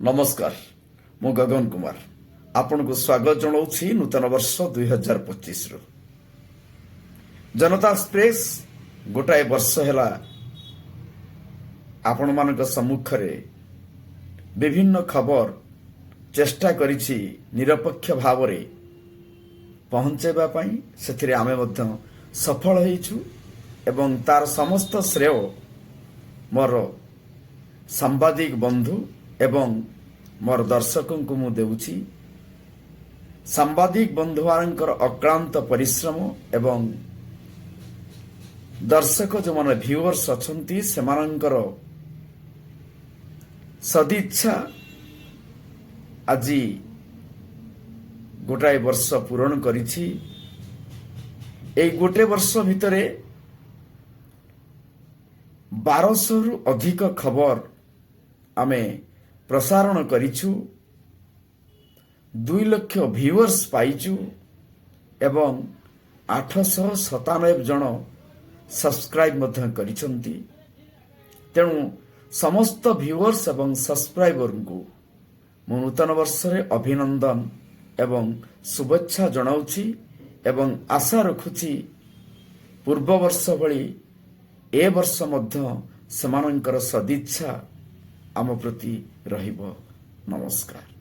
नमस्कार मु गगन कुमार आपण को स्वागत जनाऊँ नूतन वर्ष 2025 रु जनता एक्सप्रेस गोटाए वर्ष है आपण मान सम्मुख विभिन्न खबर चेष्टा करिछि निरपेक्ष भाव में पहुंचेबाई से आमे सफल होइछु एवं तार समस्त श्रेय मोर सांबादिक बंधु एवं मोर दर्शकों को मु देउछि। सांबादिक बंधु मानकर अक्लांत परिश्रम एवं दर्शक जो माने व्यूअर्स अछंती सेमानकर सदिच्छा आजी गोटाए वर्ष पूरण करिछि। ए गोटे वर्ष भितरे 1200 रु अधिक खबर आमे प्रसारण करिछु, 2 लाख व्यूअर्स पाइछु एवं 897 जन सब्सक्राइब मध्य करिसंती। तेणु समस्त व्यूअर्स एवं सब्सक्राइबर को मु नूतन वर्ष रे अभिनंदन एवं शुभेच्छा जनाउछि एवं आशा रखुछि पूर्व वर्ष भली ए वर्ष मध्य समानंकर सदिच्छा आम प्रति रहिब। नमस्कार।